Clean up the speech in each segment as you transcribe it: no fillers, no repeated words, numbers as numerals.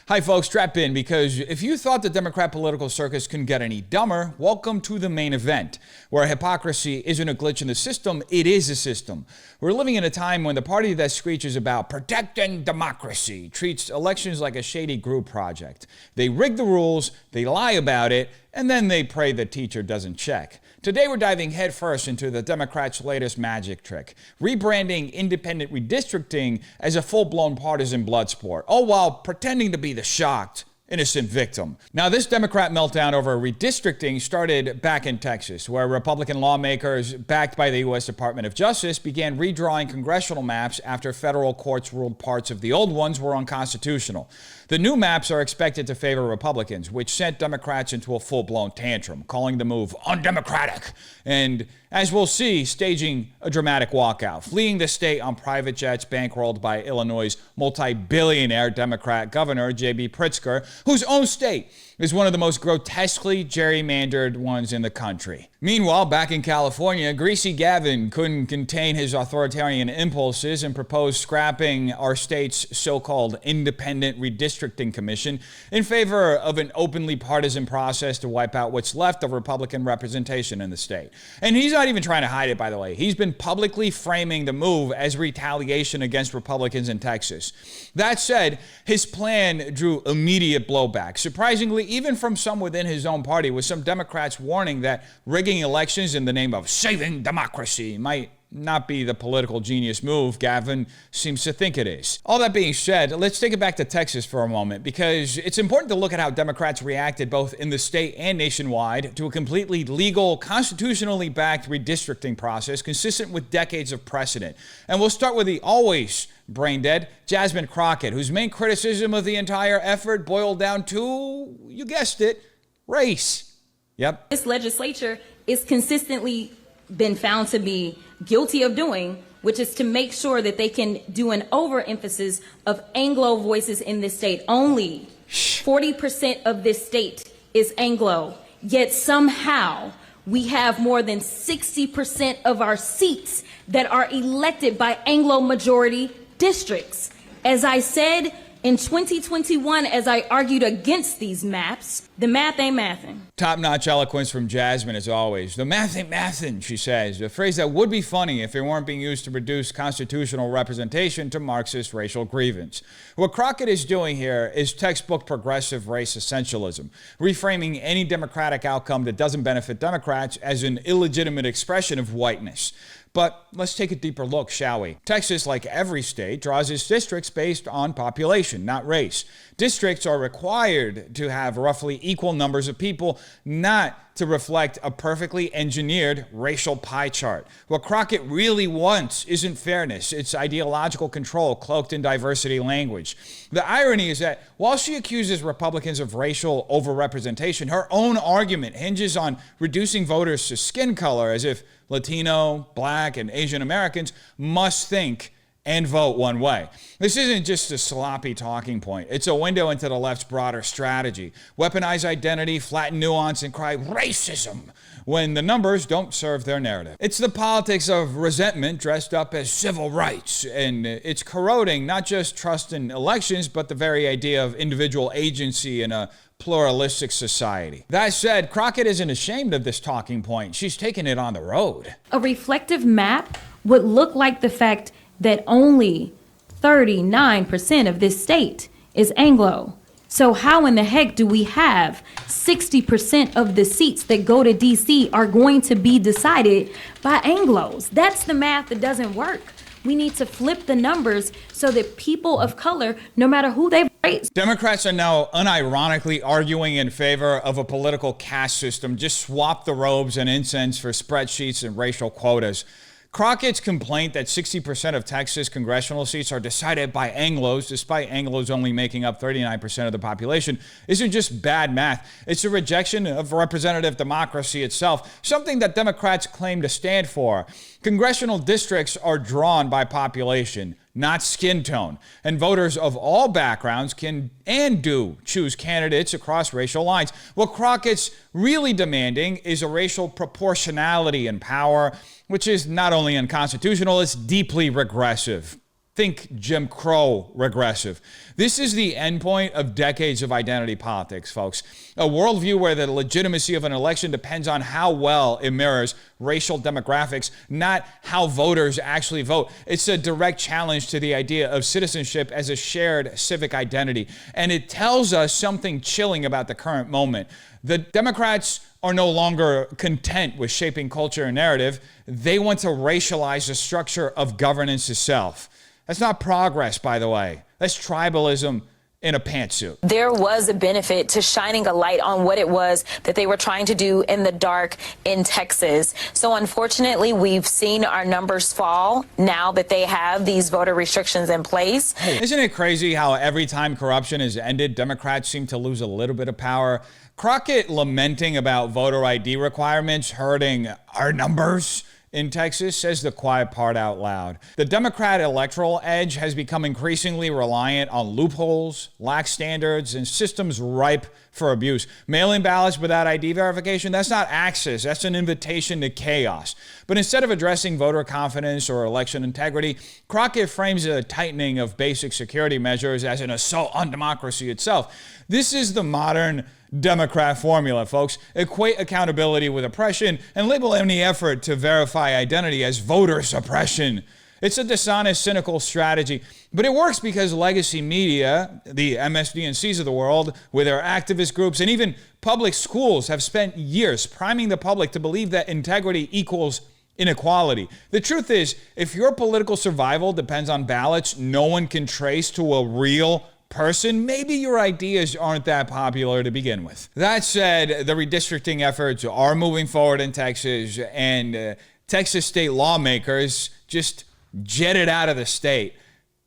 Hi folks, strap in, because if you thought the Democrat political circus couldn't get any dumber, welcome to the main event, where hypocrisy isn't a glitch in the system, it is a system. We're living in a time when the party that screeches about protecting democracy treats elections like a shady group project. They rig the rules, they lie about it, and then they pray the teacher doesn't check. Today we're diving headfirst into the Democrats' latest magic trick, rebranding independent redistricting as a full-blown partisan blood sport, all while pretending to be the shocked, innocent victim. Now, this Democrat meltdown over redistricting started back in Texas, where Republican lawmakers, backed by the U.S. Department of Justice, began redrawing congressional maps after federal courts ruled parts of the old ones were unconstitutional. The new maps are expected to favor Republicans, which sent Democrats into a full-blown tantrum, calling the move undemocratic, and, as we'll see, staging a dramatic walkout, fleeing the state on private jets bankrolled by Illinois' multi-billionaire Democrat Governor J.B. Pritzker, whose own state is one of the most grotesquely gerrymandered ones in the country. Meanwhile, back in California, greasy Gavin couldn't contain his authoritarian impulses and proposed scrapping our state's so-called independent redistricting commission in favor of an openly partisan process to wipe out what's left of Republican representation in the state. And he's not even trying to hide it, by the way. He's been publicly framing the move as retaliation against Republicans in Texas. That said, his plan drew immediate blowback, surprisingly even from some within his own party, with some Democrats warning that rigging elections in the name of saving democracy might not be the political genius move Gavin seems to think it is. All that being said, let's take it back to Texas for a moment, because it's important to look at how Democrats reacted both in the state and nationwide to a completely legal, constitutionally backed redistricting process consistent with decades of precedent. And we'll start with the always brain-dead Jasmine Crockett, whose main criticism of the entire effort boiled down to, you guessed it, race. Yep. This legislature is consistently been found to be guilty of doing, which is to make sure that they can do an overemphasis of Anglo voices in this state. Only 40% of this state is Anglo, yet somehow we have more than 60% of our seats that are elected by Anglo majority districts. As I said in 2021, as I argued against these maps, the math ain't mathin'. Top-notch eloquence from Jasmine, as always. The math ain't mathin', she says, a phrase that would be funny if it weren't being used to reduce constitutional representation to Marxist racial grievance. What Crockett is doing here is textbook progressive race essentialism, reframing any democratic outcome that doesn't benefit Democrats as an illegitimate expression of whiteness. But let's take a deeper look, shall we? Texas, like every state, draws its districts based on population, not race. Districts are required to have roughly equal numbers of people, not to reflect a perfectly engineered racial pie chart. What Crockett really wants isn't fairness, it's ideological control cloaked in diversity language. The irony is that while she accuses Republicans of racial overrepresentation, her own argument hinges on reducing voters to skin color, as if Latino, Black, and Asian Americans must think and vote one way. This isn't just a sloppy talking point. It's a window into the left's broader strategy. Weaponize identity, flatten nuance, and cry racism when the numbers don't serve their narrative. It's the politics of resentment dressed up as civil rights, and it's corroding not just trust in elections, but the very idea of individual agency in a pluralistic society. That said, Crockett isn't ashamed of this talking point. She's taken it on the road. A reflective map would look like the fact that only 39% of this state is Anglo. So how in the heck do we have 60% of the seats that go to DC are going to be decided by Anglos? That's the math that doesn't work. We need to flip the numbers so that people of color, no matter who they vote. Democrats are now unironically arguing in favor of a political caste system. Just swap the robes and incense for spreadsheets and racial quotas. Crockett's complaint that 60% of Texas congressional seats are decided by Anglos, despite Anglos only making up 39% of the population, isn't just bad math. It's a rejection of representative democracy itself, something that Democrats claim to stand for. Congressional districts are drawn by population, not skin tone, and voters of all backgrounds can and do choose candidates across racial lines. What Crockett's really demanding is a racial proportionality in power, which is not only unconstitutional, it's deeply regressive. Think Jim Crow regressive. This is the endpoint of decades of identity politics, folks. A worldview where the legitimacy of an election depends on how well it mirrors racial demographics, not how voters actually vote. It's a direct challenge to the idea of citizenship as a shared civic identity. And it tells us something chilling about the current moment. The Democrats are no longer content with shaping culture and narrative. They want to racialize the structure of governance itself. That's not progress, by the way. That's tribalism in a pantsuit. There was a benefit to shining a light on what it was that they were trying to do in the dark in Texas. So unfortunately, we've seen our numbers fall now that they have these voter restrictions in place. Isn't it crazy how every time corruption is ended, Democrats seem to lose a little bit of power? Crockett lamenting about voter ID requirements hurting our numbers in Texas says the quiet part out loud. The Democrat electoral edge has become increasingly reliant on loopholes, lax standards, and systems ripe for abuse. Mail-in ballots without ID verification, that's not access, that's an invitation to chaos. But instead of addressing voter confidence or election integrity, Crockett frames a tightening of basic security measures as an assault on democracy itself. This is the modern Democrat formula, folks. Equate accountability with oppression and label any effort to verify identity as voter suppression. It's a dishonest, cynical strategy, but it works because legacy media, the MSDNCs of the world, with their activist groups, and even public schools have spent years priming the public to believe that integrity equals inequality. The truth is, if your political survival depends on ballots no one can trace to a real person, maybe your ideas aren't that popular to begin with. That said, the redistricting efforts are moving forward in Texas, and Texas state lawmakers just jetted out of the state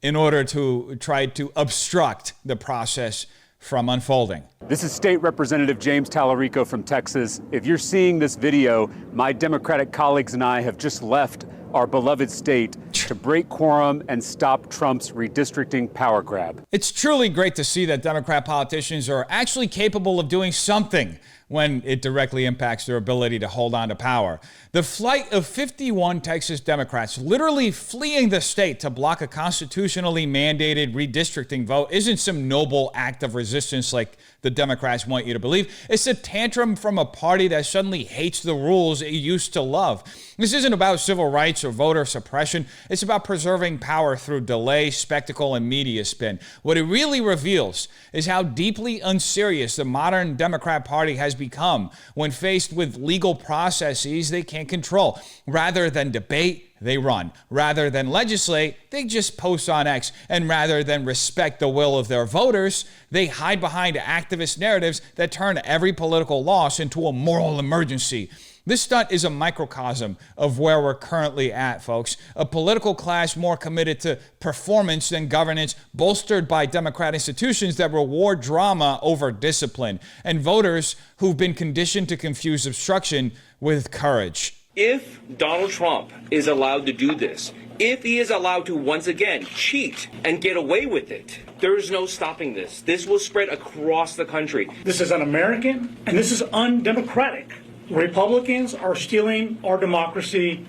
in order to try to obstruct the process from unfolding. This is State Representative James Tallarico from Texas. If you're seeing this video, my Democratic colleagues and I have just left our beloved state to break quorum and stop Trump's redistricting power grab. It's truly great to see that Democrat politicians are actually capable of doing something when it directly impacts their ability to hold on to power. The flight of 51 Texas Democrats literally fleeing the state to block a constitutionally mandated redistricting vote isn't some noble act of resistance like the Democrats want you to believe. It's a tantrum from a party that suddenly hates the rules it used to love. This isn't about civil rights or voter suppression. It's about preserving power through delay, spectacle, and media spin. What it really reveals is how deeply unserious the modern Democrat Party has become when faced with legal processes they can't control. Rather than debate, they run. Rather than legislate, they just post on X. And rather than respect the will of their voters, they hide behind activist narratives that turn every political loss into a moral emergency. This stunt is a microcosm of where we're currently at, folks. A political class more committed to performance than governance, bolstered by Democrat institutions that reward drama over discipline, and voters who've been conditioned to confuse obstruction with courage. If Donald Trump is allowed to do this, if he is allowed to once again cheat and get away with it, there is no stopping this. This will spread across the country. This is un-American and this is undemocratic. Republicans are stealing our democracy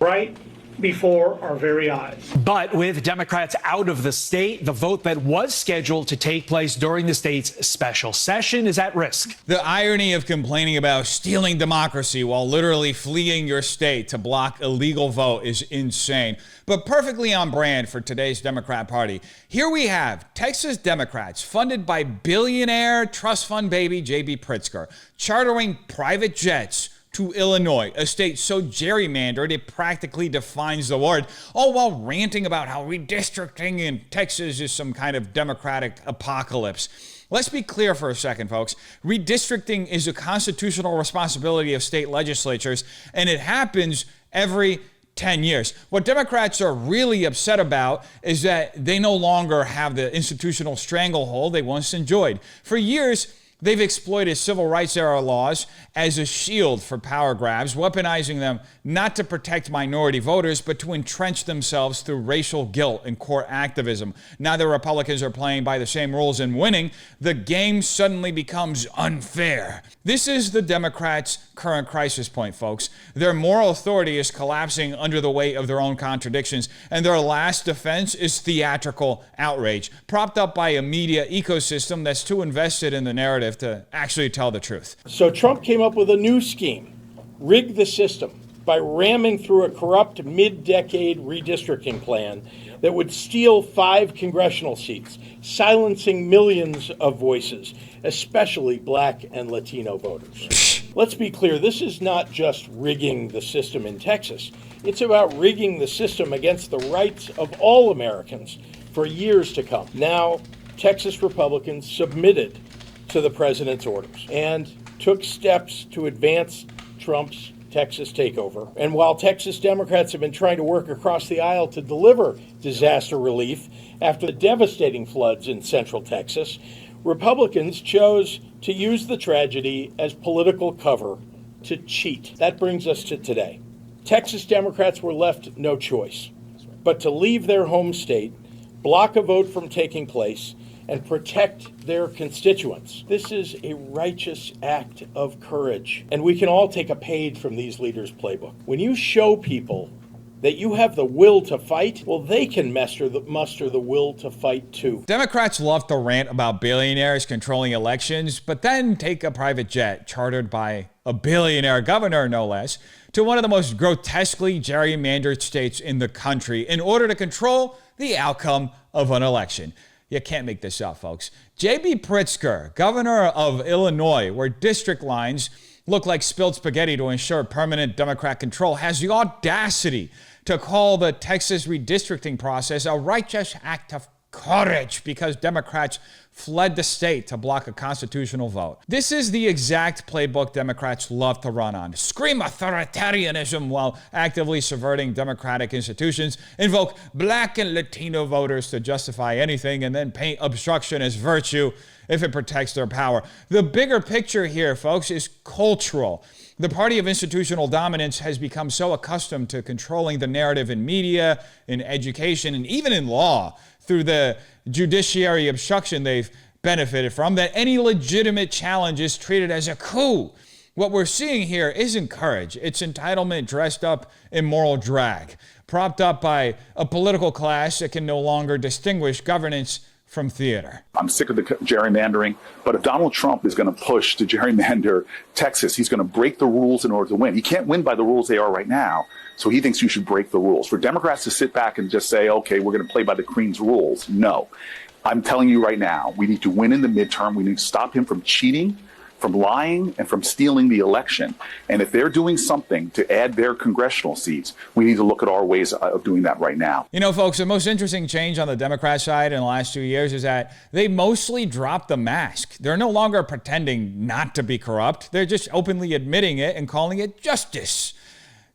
right before our very eyes. But with Democrats out of the state, the vote that was scheduled to take place during the state's special session is at risk. The irony of complaining about stealing democracy while literally fleeing your state to block a legal vote is insane, but perfectly on brand for today's Democrat Party. Here we have Texas Democrats funded by billionaire trust fund baby J.B. Pritzker, chartering private jets to Illinois, a state so gerrymandered it practically defines the word, all while ranting about how redistricting in Texas is some kind of democratic apocalypse. Let's be clear for a second, folks. Redistricting is a constitutional responsibility of state legislatures, and it happens every 10 years. What Democrats are really upset about is that they no longer have the institutional stranglehold they once enjoyed. For years, They've exploited civil rights era laws as a shield for power grabs, weaponizing them not to protect minority voters, but to entrench themselves through racial guilt and court activism. Now the Republicans are playing by the same rules and winning. The game suddenly becomes unfair. This is the Democrats' current crisis point, folks. Their moral authority is collapsing under the weight of their own contradictions, and their last defense is theatrical outrage, propped up by a media ecosystem that's too invested in the narrative to actually tell the truth. So Trump came up with a new scheme, rig the system, by ramming through a corrupt mid-decade redistricting plan that would steal 5 congressional seats, silencing millions of voices, especially Black and Latino voters. Let's be clear, this is not just rigging the system in Texas. It's about rigging the system against the rights of all Americans for years to come. Now, Texas Republicans submitted to the president's orders and took steps to advance Trump's Texas takeover. And while Texas Democrats have been trying to work across the aisle to deliver disaster relief after the devastating floods in central Texas, Republicans chose to use the tragedy as political cover to cheat. That brings us to today. Texas Democrats were left no choice but to leave their home state, block a vote from taking place, and protect their constituents. This is a righteous act of courage, and we can all take a page from these leaders' playbook. When you show people that you have the will to fight, well, they can muster the will to fight too. Democrats love to rant about billionaires controlling elections, but then take a private jet chartered by a billionaire governor, no less, to one of the most grotesquely gerrymandered states in the country in order to control the outcome of an election. You can't make this up, folks. J.B. Pritzker, governor of Illinois, where district lines look like spilled spaghetti to ensure permanent Democrat control, has the audacity to call the Texas redistricting process a righteous act of courage because Democrats fled the state to block a constitutional vote. This is the exact playbook Democrats love to run on. Scream authoritarianism while actively subverting democratic institutions, invoke Black and Latino voters to justify anything, and then paint obstruction as virtue if it protects their power. The bigger picture here, folks, is cultural. The party of institutional dominance has become so accustomed to controlling the narrative in media, in education, and even in law through the judiciary obstruction they've benefited from, that any legitimate challenge is treated as a coup. What we're seeing here isn't courage. It's entitlement dressed up in moral drag, propped up by a political class that can no longer distinguish governance from theater. I'm sick of the gerrymandering, but if Donald Trump is going to push to gerrymander Texas, he's going to break the rules in order to win. He can't win by the rules they are right now, so he thinks you should break the rules. For Democrats to sit back and just say, okay, we're going to play by the Queen's rules, no. I'm telling you right now, we need to win in the midterm. We need to stop him from cheating, from lying, and from stealing the election. And if they're doing something to add their congressional seats, we need to look at our ways of doing that right now. You know, folks, the most interesting change on the Democrat side in the last 2 years is that they mostly dropped the mask. They're no longer pretending not to be corrupt. They're just openly admitting it and calling it justice.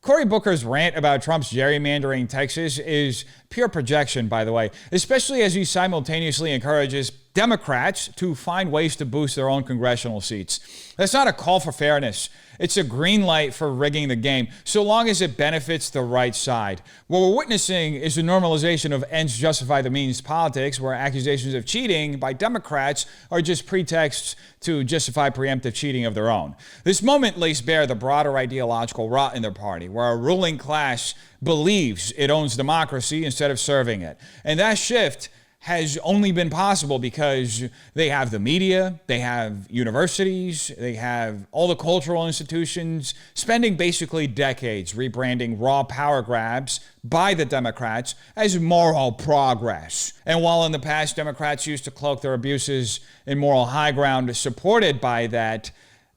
Cory Booker's rant about Trump's gerrymandering Texas is pure projection, by the way, especially as he simultaneously encourages Democrats to find ways to boost their own congressional seats. That's not a call for fairness. It's a green light for rigging the game, so long as it benefits the right side. What we're witnessing is the normalization of ends justify the means politics, where accusations of cheating by Democrats are just pretexts to justify preemptive cheating of their own. This moment lays bare the broader ideological rot in their party, where a ruling class believes it owns democracy instead of serving it. And that shift has only been possible because they have the media, they have universities, they have all the cultural institutions spending basically decades rebranding raw power grabs by the Democrats as moral progress. And while in the past Democrats used to cloak their abuses in moral high ground supported by that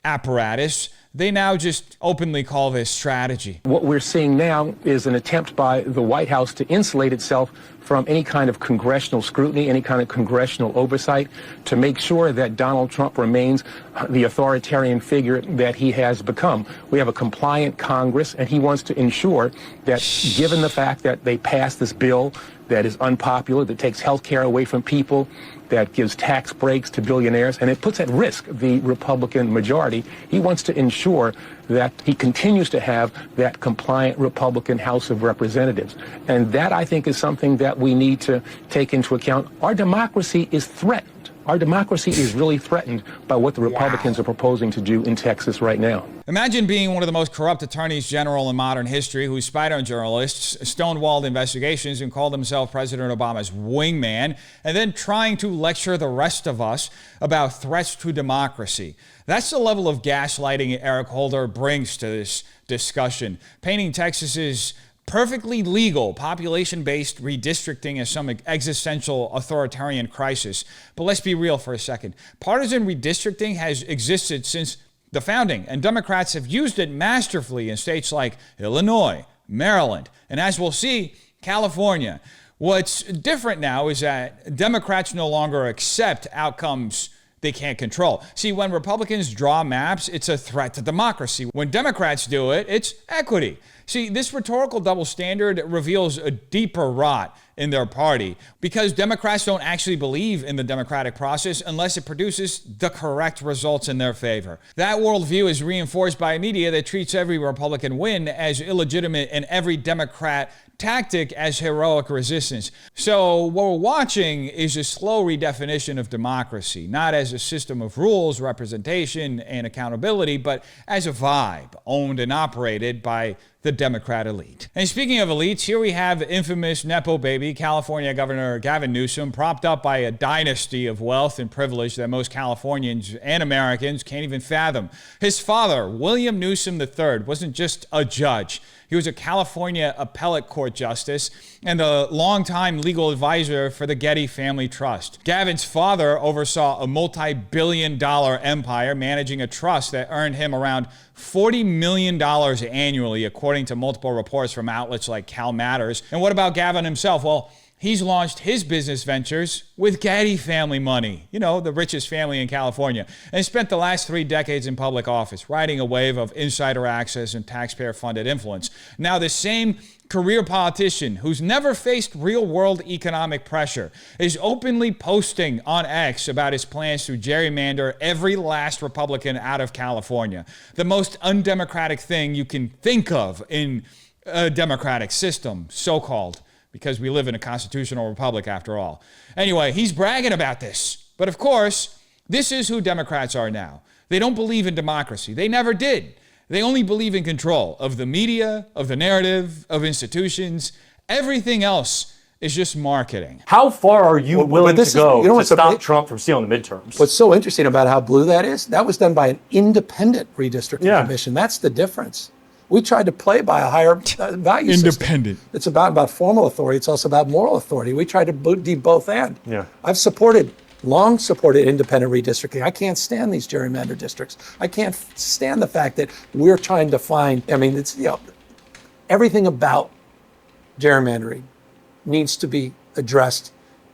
apparatus, they now just openly call this strategy. What we're seeing now is an attempt by the White House to insulate itself from any kind of congressional scrutiny, any kind of congressional oversight, to make sure that Donald Trump remains the authoritarian figure that he has become. We have a compliant Congress, and he wants to ensure that, given the fact that they passed this bill that is unpopular, that takes health care away from people, that gives tax breaks to billionaires, and it puts at risk the Republican majority, he wants to ensure that he continues to have that compliant Republican House of Representatives. And that, I think, is something that we need to take into account. Our democracy is threatened. Our democracy is really threatened by what the Republicans are proposing to do in Texas right now. Imagine being one of the most corrupt attorneys general in modern history who spied on journalists, stonewalled investigations, and called himself President Obama's wingman, and then trying to lecture the rest of us about threats to democracy. That's the level of gaslighting Eric Holder brings to this discussion, painting Texas's perfectly legal population-based redistricting as some existential authoritarian crisis. But let's be real for a second. Partisan redistricting has existed since the founding, and Democrats have used it masterfully in states like Illinois, Maryland, and as we'll see, California. What's different now is that Democrats no longer accept outcomes they can't control. See, when Republicans draw maps, it's a threat to democracy. When Democrats do it, it's equity. See, this rhetorical double standard reveals a deeper rot in their party because Democrats don't actually believe in the democratic process unless it produces the correct results in their favor. That worldview is reinforced by a media that treats every Republican win as illegitimate and every Democrat tactic as heroic resistance. So what we're watching is a slow redefinition of democracy, not as a system of rules, representation, and accountability, but as a vibe owned and operated by the Democrat elite. And speaking of elites, here we have infamous Nepo baby, California Governor Gavin Newsom, propped up by a dynasty of wealth and privilege that most Californians and Americans can't even fathom. His father, William Newsom III, wasn't just a judge. He was a California appellate court justice and a longtime legal advisor for the Getty Family Trust. Gavin's father oversaw a multi-billion-dollar empire managing a trust that earned him around $40 million annually, according to multiple reports from outlets like Cal Matters. And what about Gavin himself? Well, he's launched his business ventures with Getty family money, you know, the richest family in California, and spent the last 3 decades in public office, riding a wave of insider access and taxpayer-funded influence. Now, the same career politician who's never faced real-world economic pressure is openly posting on X about his plans to gerrymander every last Republican out of California, the most undemocratic thing you can think of in a democratic system, so-called, because we live in a constitutional republic after all. Anyway, he's bragging about this. But of course, this is who Democrats are now. They don't believe in democracy. They never did. They only believe in control of the media, of the narrative, of institutions. Everything else is just marketing. How far are you willing to go to stop big, Trump from stealing the midterms? What's so interesting about how blue that is, that was done by an independent redistricting commission. That's the difference. We tried to play by a higher value independent system. It's about formal authority. It's also about moral authority. We tried to do both and. Yeah. I've long supported independent redistricting. I can't stand these gerrymander districts. I can't stand the fact that we're trying to find, I mean, it's, you know, everything about gerrymandering needs to be addressed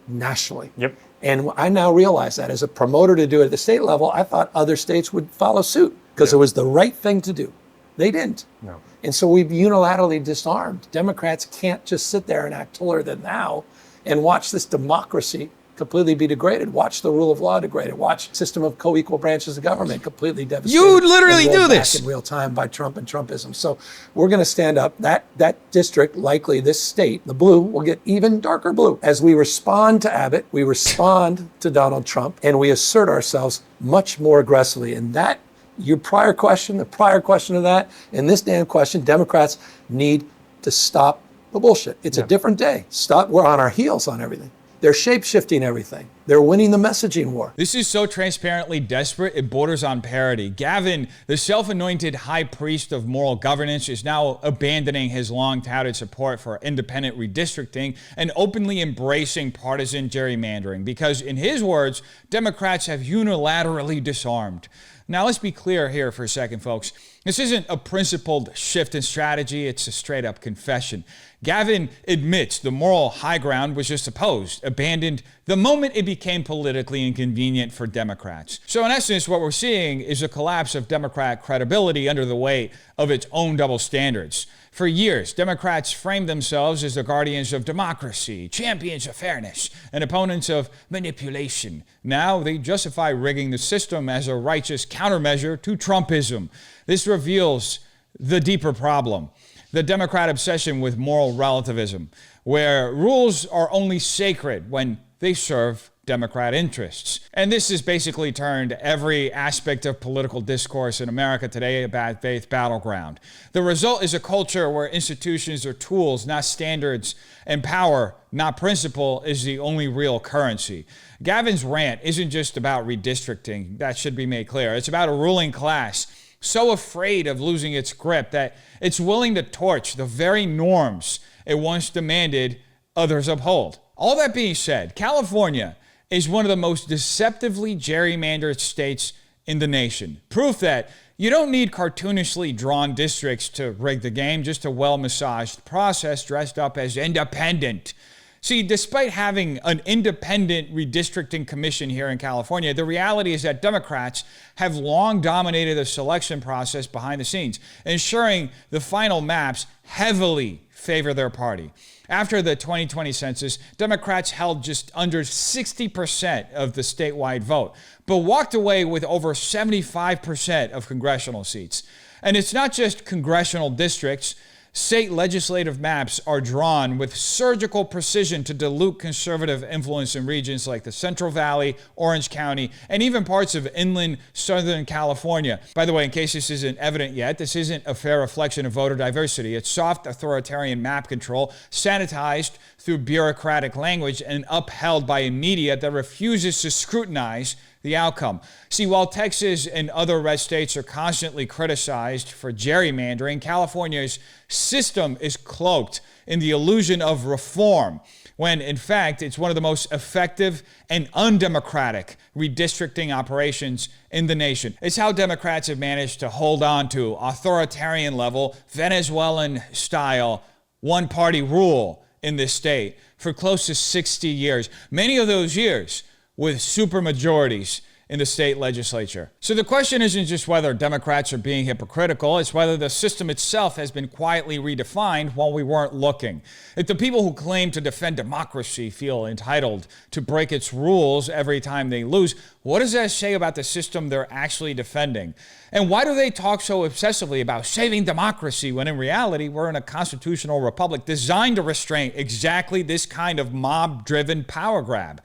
nationally. Yep. And I now realize that as a promoter to do it at the state level, I thought other states would follow suit because it was the right thing to do. They didn't. No. And so we've unilaterally disarmed. Democrats can't just sit there and act holier than thou and watch this democracy completely be degraded. Watch the rule of law degraded. Watch system of co-equal branches of government completely devastated. You literally do this in real time by Trump and Trumpism. So we're going to stand up. That district, likely this state, the blue, will get even darker blue. As we respond to Abbott, we respond to Donald Trump, and we assert ourselves much more aggressively. And that, your prior question, the prior question to that, and this damn question, Democrats need to stop the bullshit. It's a different day. We're on our heels on everything. They're shape-shifting everything. They're winning the messaging war. This is so transparently desperate, it borders on parody. Gavin, the self-anointed high priest of moral governance, is now abandoning his long-touted support for independent redistricting and openly embracing partisan gerrymandering because, in his words, Democrats have unilaterally disarmed. Now, let's be clear here for a second, folks. This isn't a principled shift in strategy. It's a straight-up confession. Gavin admits the moral high ground was just abandoned the moment it became politically inconvenient for Democrats. So in essence, what we're seeing is a collapse of Democrat credibility under the weight of its own double standards. For years, Democrats framed themselves as the guardians of democracy, champions of fairness, and opponents of manipulation. Now they justify rigging the system as a righteous countermeasure to Trumpism. This reveals the deeper problem: the Democrat obsession with moral relativism, where rules are only sacred when they serve Democrat interests. And this has basically turned every aspect of political discourse in America today a bad faith battleground. The result is a culture where institutions are tools, not standards, and power, not principle, is the only real currency. Gavin's rant isn't just about redistricting. That should be made clear. It's about a ruling class so afraid of losing its grip that it's willing to torch the very norms it once demanded others uphold. All that being said, California is one of the most deceptively gerrymandered states in the nation. Proof that you don't need cartoonishly drawn districts to rig the game, just a well-massaged process dressed up as independent. See, despite having an independent redistricting commission here in California, the reality is that Democrats have long dominated the selection process behind the scenes, ensuring the final maps heavily favor their party. After the 2020 census, Democrats held just under 60% of the statewide vote, but walked away with over 75% of congressional seats. And it's not just congressional districts. State legislative maps are drawn with surgical precision to dilute conservative influence in regions like the Central Valley, Orange County, and even parts of inland Southern California. By the way, in case this isn't evident yet, this isn't a fair reflection of voter diversity. It's soft authoritarian map control, sanitized through bureaucratic language and upheld by a media that refuses to scrutinize the outcome. See, while Texas and other red states are constantly criticized for gerrymandering, California's system is cloaked in the illusion of reform, when in fact it's one of the most effective and undemocratic redistricting operations in the nation. It's how Democrats have managed to hold on to authoritarian level, Venezuelan style, one-party rule in this state for close to 60 years. Many of those years with supermajorities in the state legislature. So the question isn't just whether Democrats are being hypocritical, it's whether the system itself has been quietly redefined while we weren't looking. If the people who claim to defend democracy feel entitled to break its rules every time they lose, what does that say about the system they're actually defending? And why do they talk so obsessively about saving democracy when in reality we're in a constitutional republic designed to restrain exactly this kind of mob-driven power grab?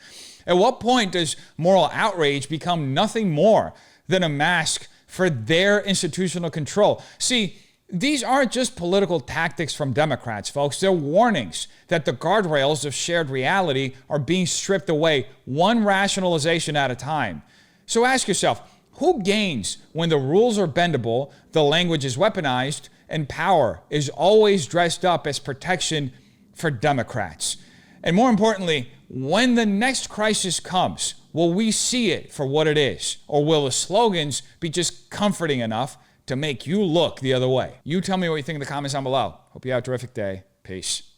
At what point does moral outrage become nothing more than a mask for their institutional control? See, these aren't just political tactics from Democrats, folks. They're warnings that the guardrails of shared reality are being stripped away, one rationalization at a time. So ask yourself, who gains when the rules are bendable, the language is weaponized, and power is always dressed up as protection for Democrats? And more importantly, when the next crisis comes, will we see it for what it is? Or will the slogans be just comforting enough to make you look the other way? You tell me what you think in the comments down below. Hope you have a terrific day. Peace.